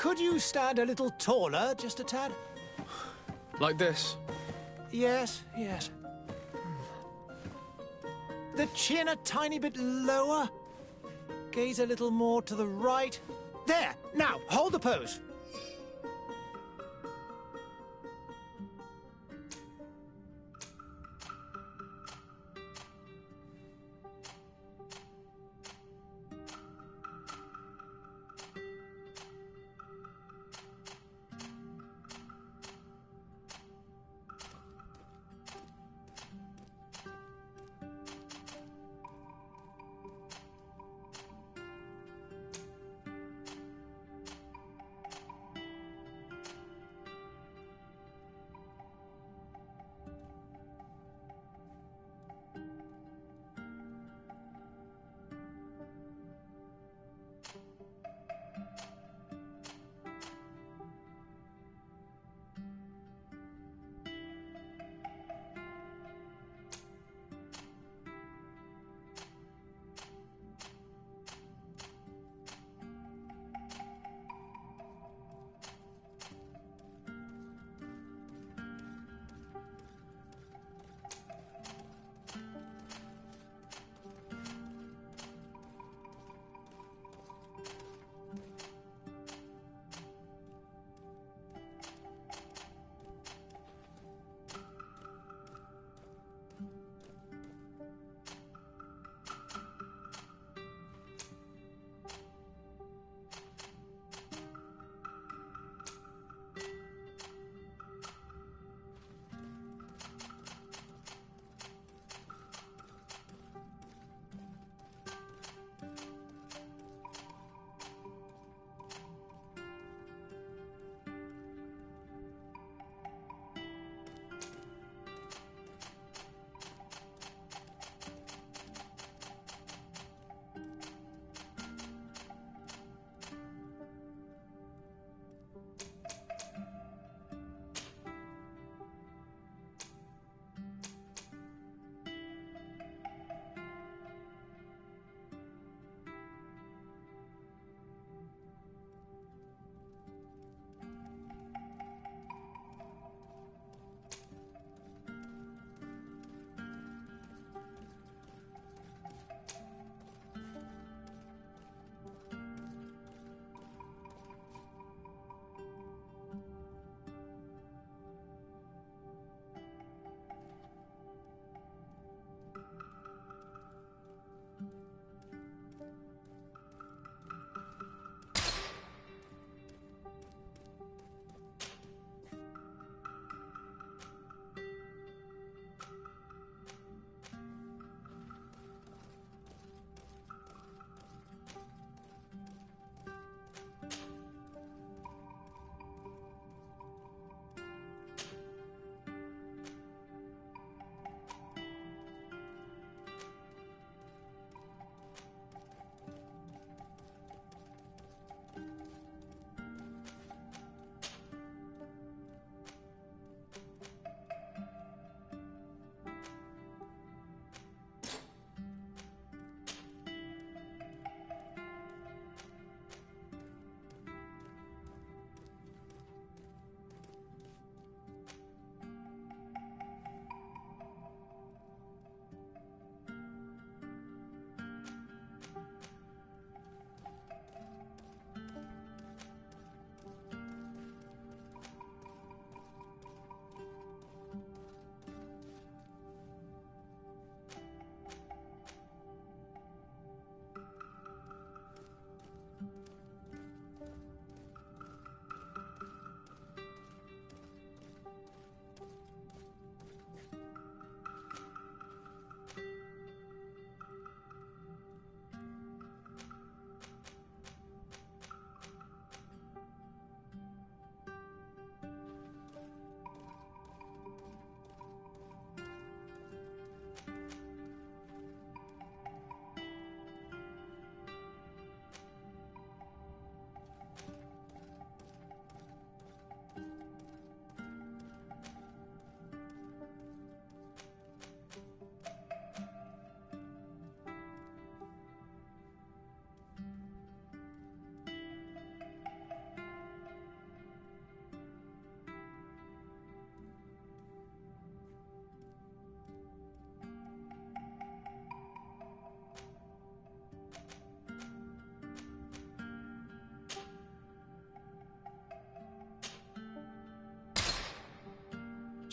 Could you stand a little taller, just a tad? Like this? Yes, yes. The chin a tiny bit lower. Gaze a little more to the right. There! Now, hold the pose.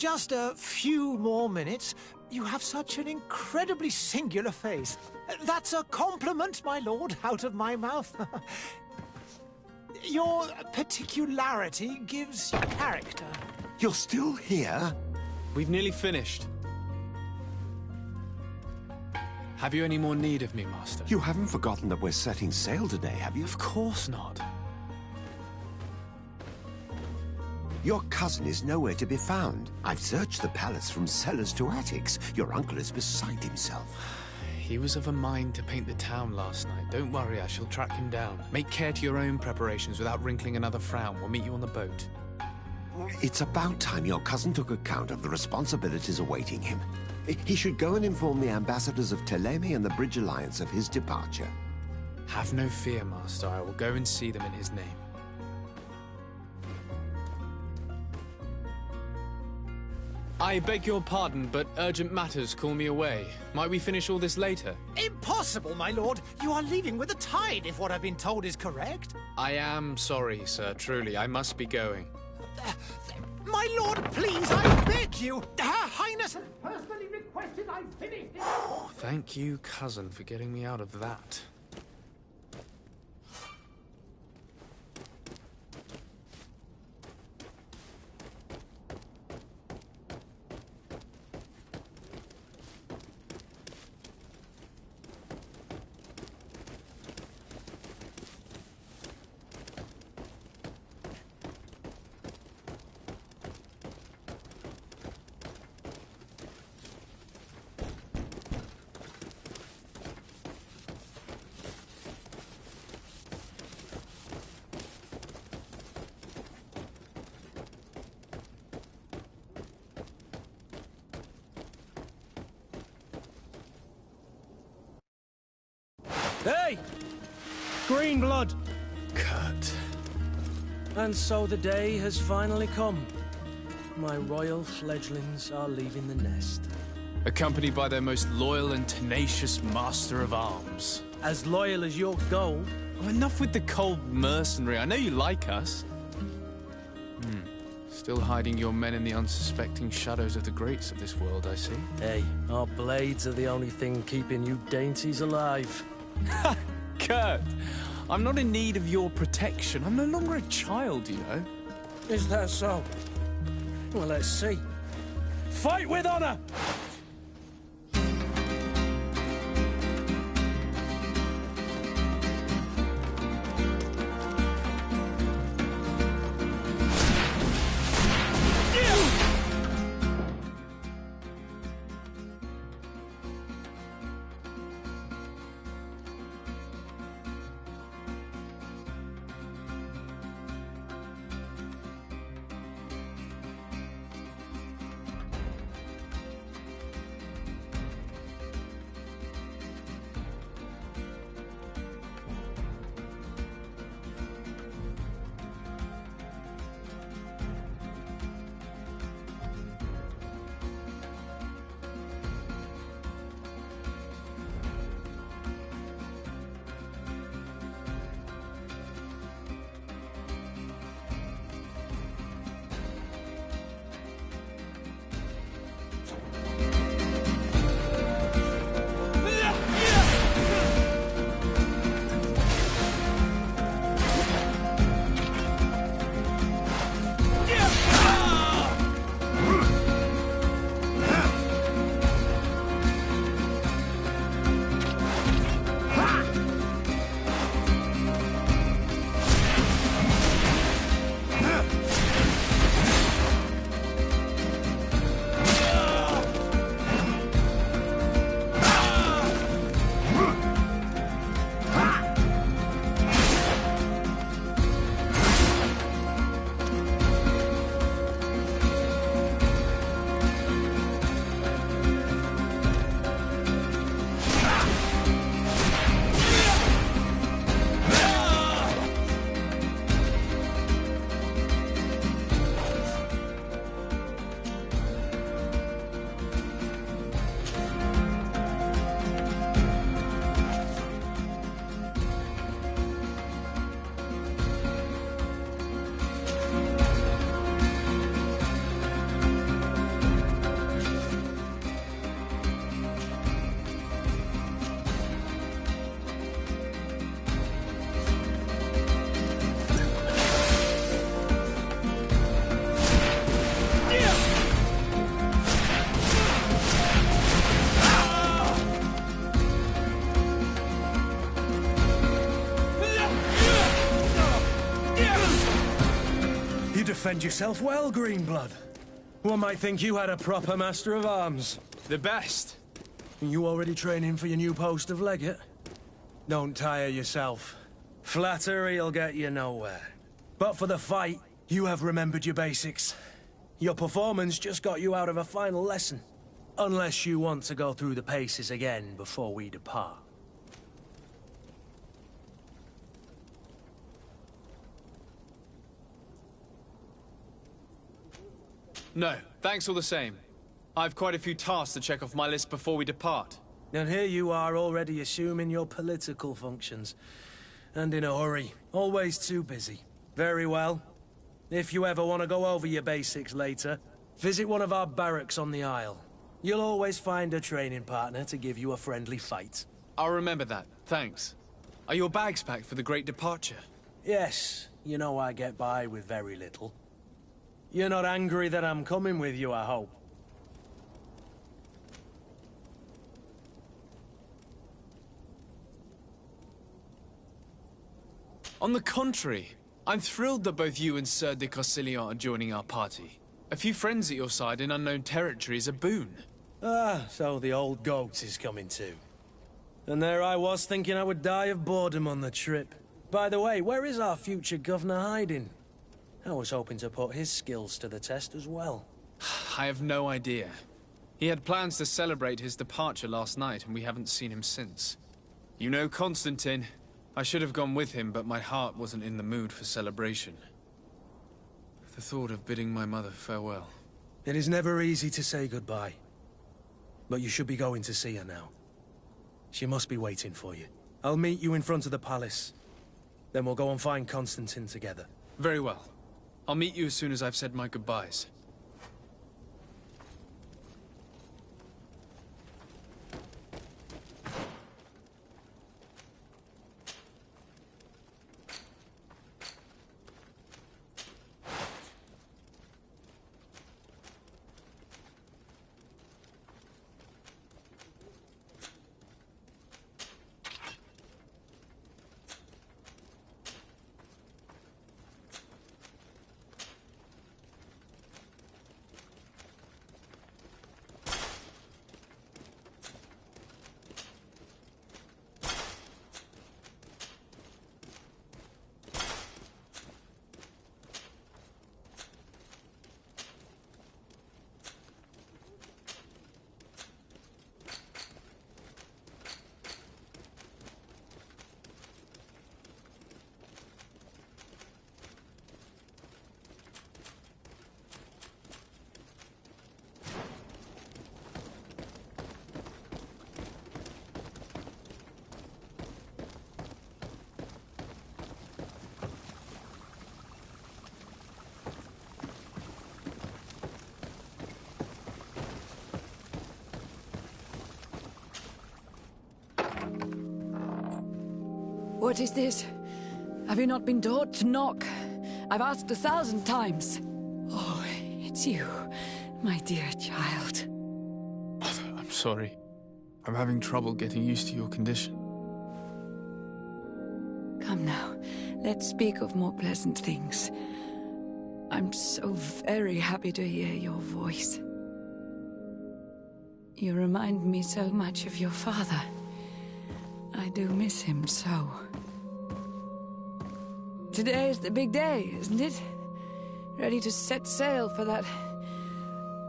just a few more minutes. You have such an incredibly singular face. That's a compliment, my lord, out of my mouth. Your particularity gives you character. You're still here? We've nearly finished. Have you any more need of me, Master? You haven't forgotten that we're setting sail today, have you? Of course not. Your cousin is nowhere to be found. I've searched the palace from cellars to attics. Your uncle is beside himself. He was of a mind to paint the town last night. Don't worry, I shall track him down. Make care to your own preparations without wrinkling another frown. We'll meet you on the boat. It's about time your cousin took account of the responsibilities awaiting him. He should go and inform the ambassadors of Telemi and the Bridge Alliance of his departure. Have no fear, Master. I will go and see them in his name. I beg your pardon, but urgent matters call me away. Might we finish all this later? Impossible, my lord. You are leaving with the tide, if what I've been told is correct. I am sorry, sir. Truly, I must be going. My lord, please, I beg you. Her Highness has personally requested I finish it. Thank you, cousin, for getting me out of that. Hey! Green blood! Kurt. And so the day has finally come. My royal fledglings are leaving the nest. Accompanied by their most loyal and tenacious master of arms. As loyal as your gold. Oh, enough with the cold mercenary. I know you like us. Still hiding your men in the unsuspecting shadows of the greats of this world, I see. Hey, our blades are the only thing keeping you dainties alive. Kurt, I'm not in need of your protection. I'm no longer a child, you know. Is that so? Well, let's see. Fight with honor! defend yourself well, Greenblood. One might think you had a proper master of arms. The best. You already training for your new post of legate? Don't tire yourself. Flattery'll get you nowhere. But for the fight, you have remembered your basics. Your performance just got you out of a final lesson. Unless you want to go through the paces again before we depart. No, thanks all the same. I've quite a few tasks to check off my list before we depart. And here you are already assuming your political functions. And in a hurry. Always too busy. Very well. If you ever want to go over your basics later, visit one of our barracks on the Isle. You'll always find a training partner to give you a friendly fight. I'll remember that, thanks. Are your bags packed for the great departure? Yes, you know I get by with very little. You're not angry that I'm coming with you, I hope. On the contrary, I'm thrilled that both you and Sir de Corsillon are joining our party. A few friends at your side in unknown territory is a boon. Ah, so the old goat is coming too. And there I was thinking I would die of boredom on the trip. By the way, where is our future governor hiding? I was hoping to put his skills to the test as well. I have no idea. He had plans to celebrate his departure last night, and we haven't seen him since. You know Constantine. I should have gone with him, but my heart wasn't in the mood for celebration. The thought of bidding my mother farewell. It is never easy to say goodbye. But you should be going to see her now. She must be waiting for you. I'll meet you in front of the palace. Then we'll go and find Constantine together. Very well. I'll meet you as soon as I've said my goodbyes. What is this? Have you not been taught to knock? I've asked 1,000 times. Oh, it's you, my dear child. I'm sorry. I'm having trouble getting used to your condition. Come now, let's speak of more pleasant things. I'm so very happy to hear your voice. You remind me so much of your father. I do miss him so. Today is the big day, isn't it? Ready to set sail for that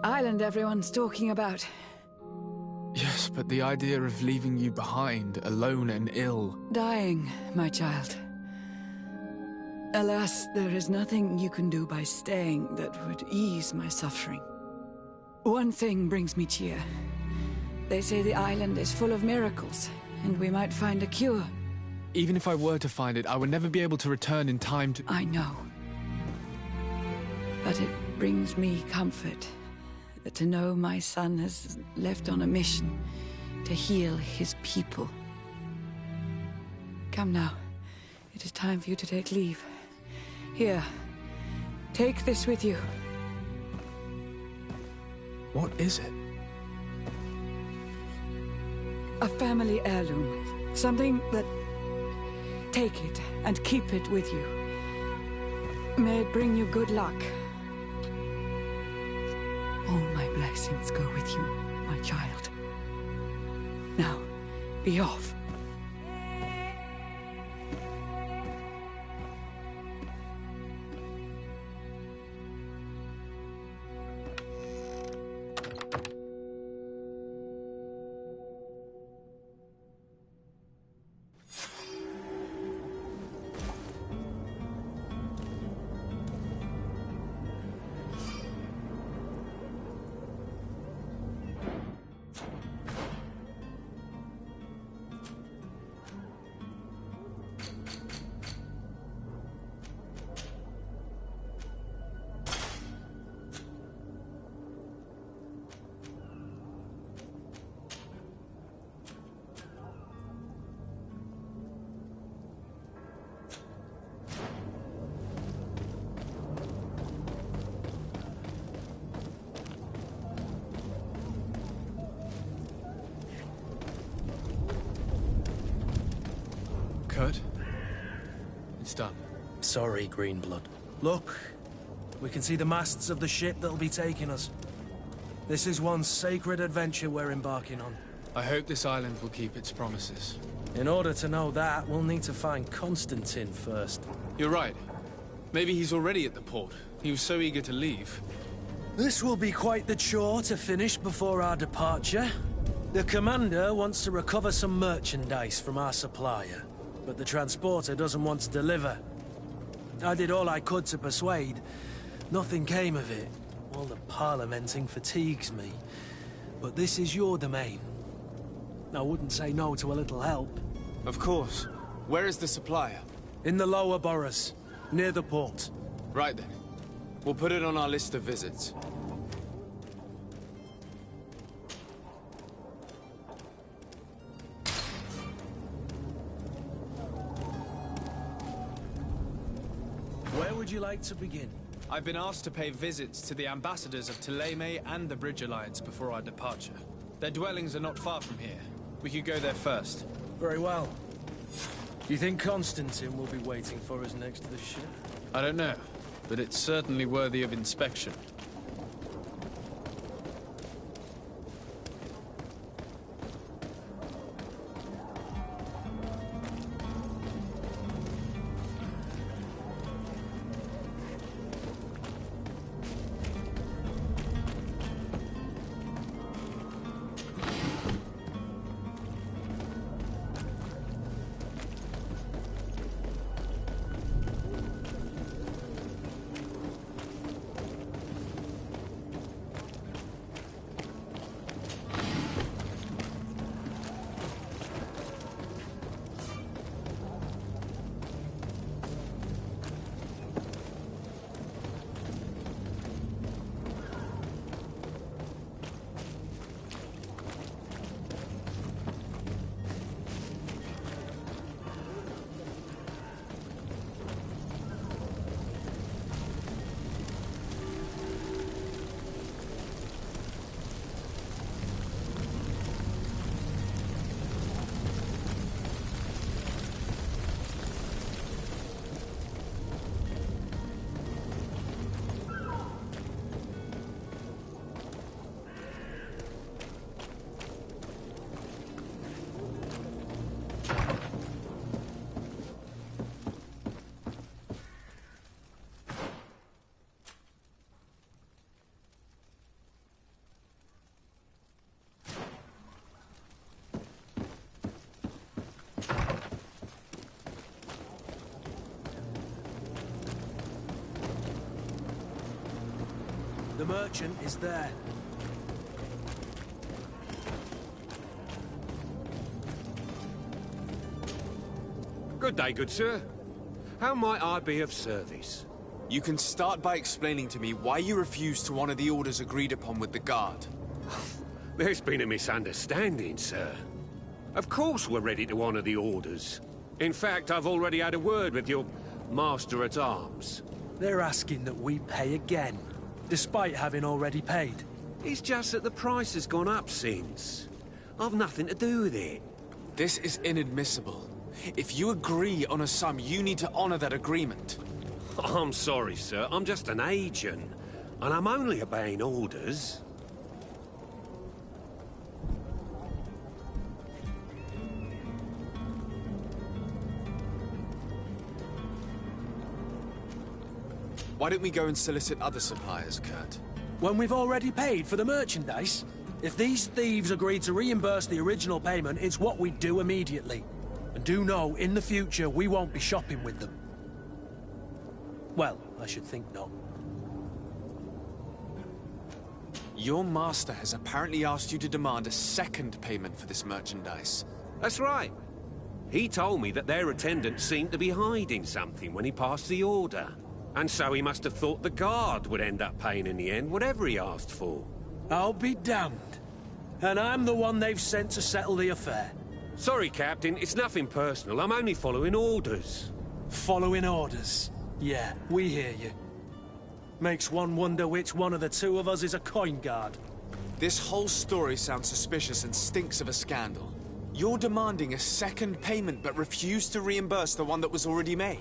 island everyone's talking about. Yes, but the idea of leaving you behind, alone and ill... Dying, my child. Alas, there is nothing you can do by staying that would ease my suffering. One thing brings me cheer. They say the island is full of miracles, and we might find a cure. Even if I were to find it, I would never be able to return in time to... I know. But it brings me comfort to know my son has left on a mission to heal his people. Come now. It is time for you to take leave. Here, take this with you. What is it? A family heirloom. Something that... Take it and keep it with you. May it bring you good luck blessings go with you, my child. Now, be off. Kurt? It's done. Sorry, Greenblood. Look, we can see the masts of the ship that'll be taking us. This is one sacred adventure we're embarking on. I hope this island will keep its promises. In order to know that, we'll need to find Constantine first. You're right. Maybe he's already at the port. He was so eager to leave. This will be quite the chore to finish before our departure. The commander wants to recover some merchandise from our supplier, but the transporter doesn't want to deliver. I did all I could to persuade. Nothing came of it. All the parliamenting fatigues me. But this is your domain. I wouldn't say no to a little help. Of course. Where is the supplier? In the lower boroughs, near the port. Right then. We'll put it on our list of visits. Where would you like to begin? I've been asked to pay visits to the ambassadors of Thélème and the Bridge Alliance before our departure. Their dwellings are not far from here. We could go there first. Very well. Do you think Constantine will be waiting for us next to the ship? I don't know, but it's certainly worthy of inspection. The merchant is there. Good day, good sir. How might I be of service? You can start by explaining to me why you refused to honor the orders agreed upon with the guard. There's been a misunderstanding, sir. Of course we're ready to honor the orders. In fact, I've already had a word with your master-at-arms. They're asking that we pay again, despite having already paid. It's just that the price has gone up since. I've nothing to do with it. This is inadmissible. If you agree on a sum, you need to honor that agreement. I'm sorry, sir. I'm just an agent, and I'm only obeying orders. Why don't we go and solicit other suppliers, Kurt? When we've already paid for the merchandise? If these thieves agree to reimburse the original payment, it's what we do immediately. And do know, in the future, we won't be shopping with them. Well, I should think not. Your master has apparently asked you to demand a second payment for this merchandise. That's right. He told me that their attendant seemed to be hiding something when he passed the order. And so he must have thought the guard would end up paying in the end, whatever he asked for. I'll be damned. And I'm the one they've sent to settle the affair. Sorry, Captain, it's nothing personal. I'm only following orders. Following orders? Yeah, we hear you. Makes one wonder which one of the two of us is a coin guard. This whole story sounds suspicious and stinks of a scandal. You're demanding a second payment but refuse to reimburse the one that was already made.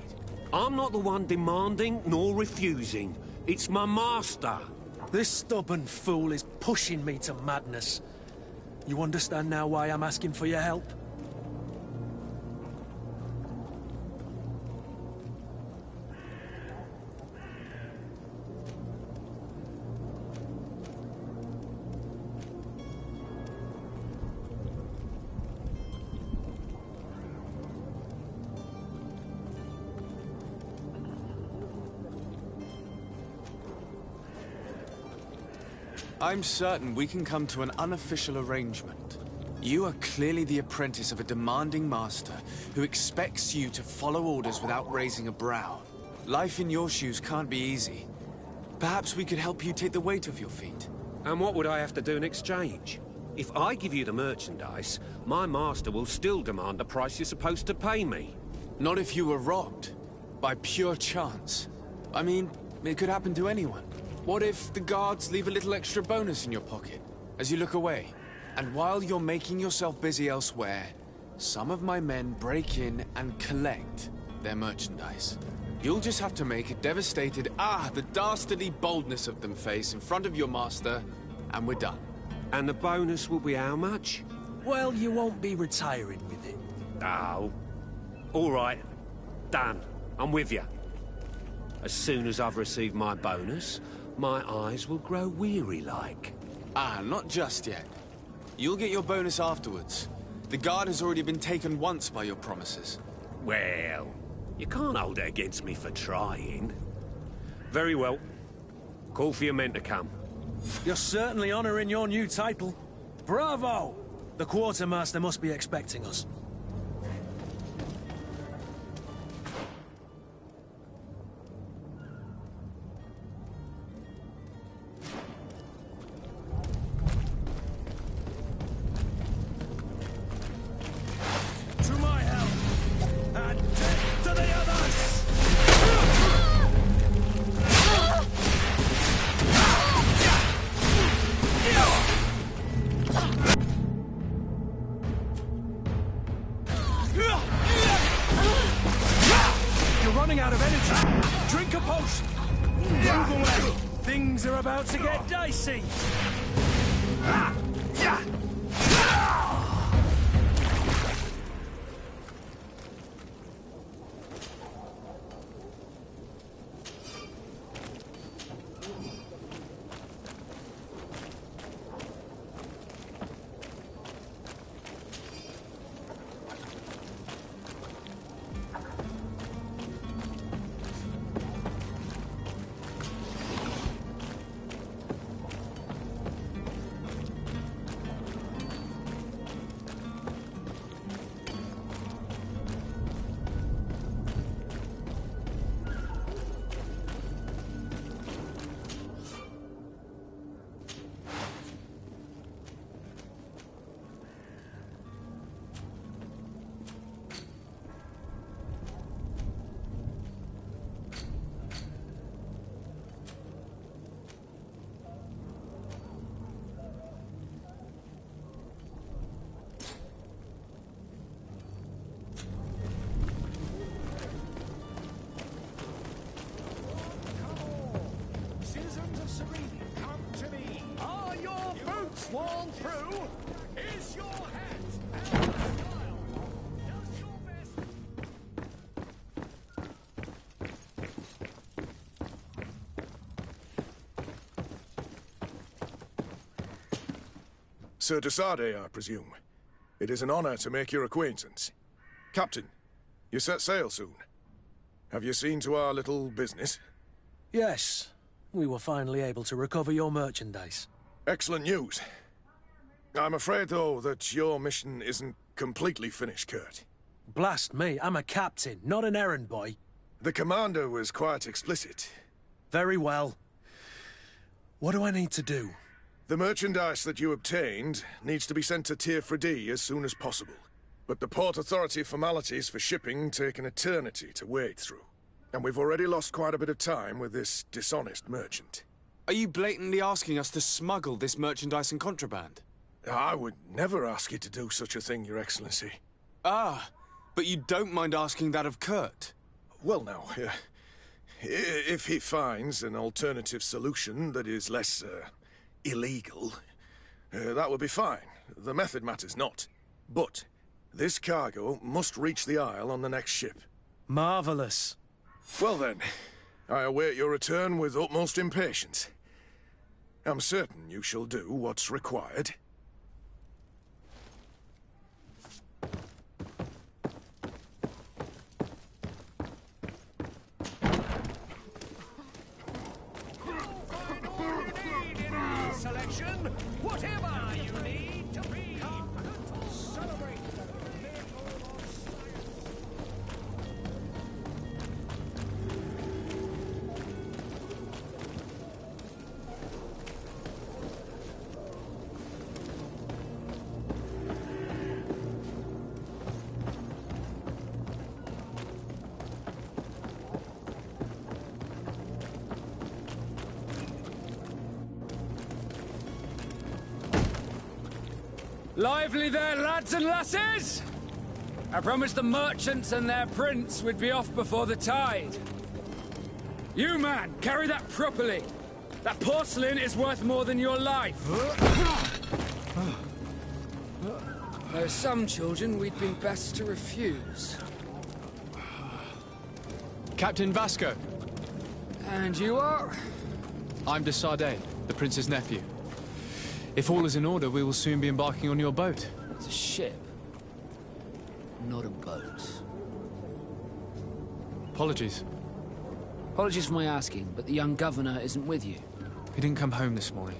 I'm not the one demanding nor refusing. It's my master. This stubborn fool is pushing me to madness. You understand now why I'm asking for your help? I'm certain we can come to an unofficial arrangement. You are clearly the apprentice of a demanding master who expects you to follow orders without raising a brow. Life in your shoes can't be easy. Perhaps we could help you take the weight off your feet. And what would I have to do in exchange? If I give you the merchandise, my master will still demand the price you're supposed to pay me. Not if you were robbed. By pure chance. I mean, it could happen to anyone. What if the guards leave a little extra bonus in your pocket as you look away? And while you're making yourself busy elsewhere, some of my men break in and collect their merchandise. You'll just have to make a devastated, the dastardly boldness of them face in front of your master, and we're done. And the bonus will be how much? Well, you won't be retiring with it. Oh. All right. Done. I'm with you. As soon as I've received my bonus, my eyes will grow weary-like. Not just yet. You'll get your bonus afterwards. The guard has already been taken once by your promises. Well, you can't hold it against me for trying. Very well. Call for your men to come. You're certainly honoring your new title. Bravo! The quartermaster must be expecting us. Running out of energy. Drink a potion. Move away. Things are about to get dicey. Sir Desade, I presume. It is an honor to make your acquaintance. Captain, you set sail soon. Have you seen to our little business? Yes. We were finally able to recover your merchandise. Excellent news. I'm afraid, though, that your mission isn't completely finished, Kurt. Blast me, I'm a captain, not an errand boy. The commander was quite explicit. Very well. What do I need to do? The merchandise that you obtained needs to be sent to Tier 4D as soon as possible. But the Port Authority formalities for shipping take an eternity to wade through. And we've already lost quite a bit of time with this dishonest merchant. Are you blatantly asking us to smuggle this merchandise and contraband? I would never ask you to do such a thing, Your Excellency. Ah, but you don't mind asking that of Kurt? Well, now, if he finds an alternative solution that is less, illegal, that would be fine. The method matters not. But this cargo must reach the Isle on the next ship. Marvelous. Well then, I await your return with utmost impatience. I'm certain you shall do what's required. Selection, whatever you need to be. Celebrate the Lively there, lads and lasses! I promised the merchants and their prince we'd be off before the tide. You, man, carry that properly. That porcelain is worth more than your life. There are some children we'd been best to refuse. Captain Vasco. And you are? I'm Desade, the prince's nephew. If all is in order, we will soon be embarking on your boat. It's a ship, not a boat. Apologies. Apologies for my asking, but the young governor isn't with you. He didn't come home this morning.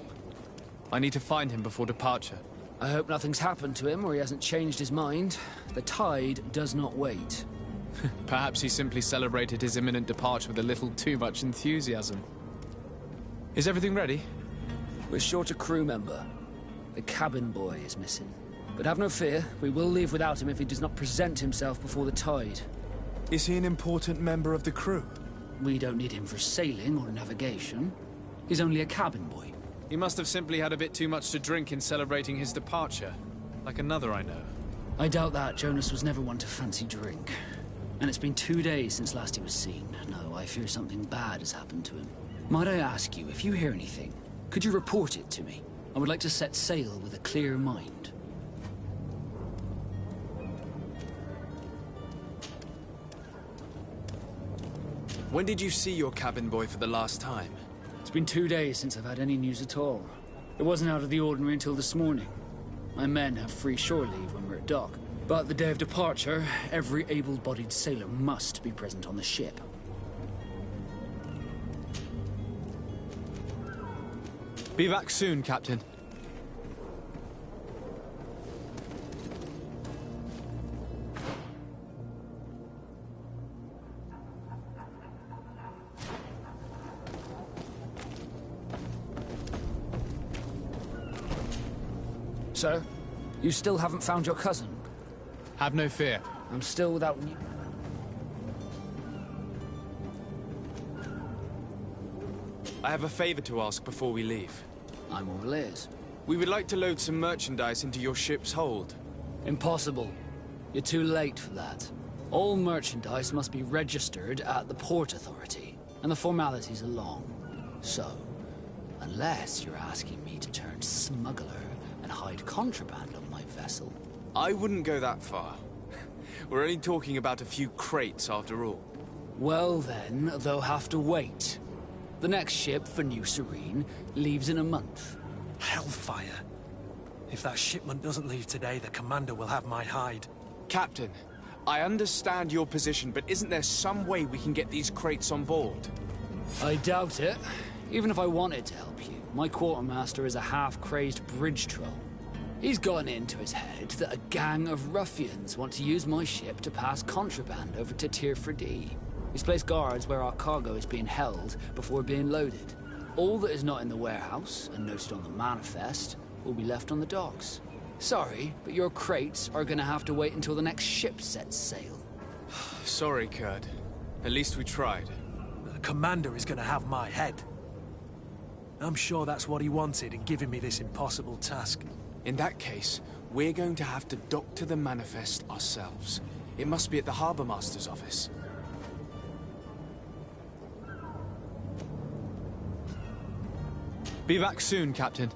I need to find him before departure. I hope nothing's happened to him or he hasn't changed his mind. The tide does not wait. Perhaps he simply celebrated his imminent departure with a little too much enthusiasm. Is everything ready? We're short a crew member. The cabin boy is missing. But have no fear, we will leave without him if he does not present himself before the tide. Is he an important member of the crew? We don't need him for sailing or navigation. He's only a cabin boy. He must have simply had a bit too much to drink in celebrating his departure. Like another I know. I doubt that. Jonas was never one to fancy drink. And it's been 2 days since last he was seen. No, I fear something bad has happened to him. Might I ask you, if you hear anything, could you report it to me? I would like to set sail with a clear mind. When did you see your cabin boy for the last time? It's been 2 days since I've had any news at all. It wasn't out of the ordinary until this morning. My men have free shore leave when we're at dock. But the day of departure, every able-bodied sailor must be present on the ship. Be back soon, Captain. Sir, you still haven't found your cousin? Have no fear. I'm still without... I have a favor to ask before we leave. I'm all ears. We would like to load some merchandise into your ship's hold. Impossible. You're too late for that. All merchandise must be registered at the Port Authority, and the formalities are long. So, unless you're asking me to turn smuggler and hide contraband on my vessel... I wouldn't go that far. We're only talking about a few crates after all. Well then, they'll have to wait. The next ship for New Serene leaves in a month. Hellfire. If that shipment doesn't leave today, the commander will have my hide. Captain, I understand your position, but isn't there some way we can get these crates on board? I doubt it. Even if I wanted to help you, my quartermaster is a half-crazed bridge troll. He's gotten into his head that a gang of ruffians want to use my ship to pass contraband over to Tier 4D. He's placed guards where our cargo is being held before being loaded. All that is not in the warehouse, and noted on the manifest, will be left on the docks. Sorry, but your crates are gonna have to wait until the next ship sets sail. Sorry, Kurt. At least we tried. The commander is gonna have my head. I'm sure that's what he wanted in giving me this impossible task. In that case, we're going to have to doctor the manifest ourselves. It must be at the Harbour Master's office. Be back soon, Captain.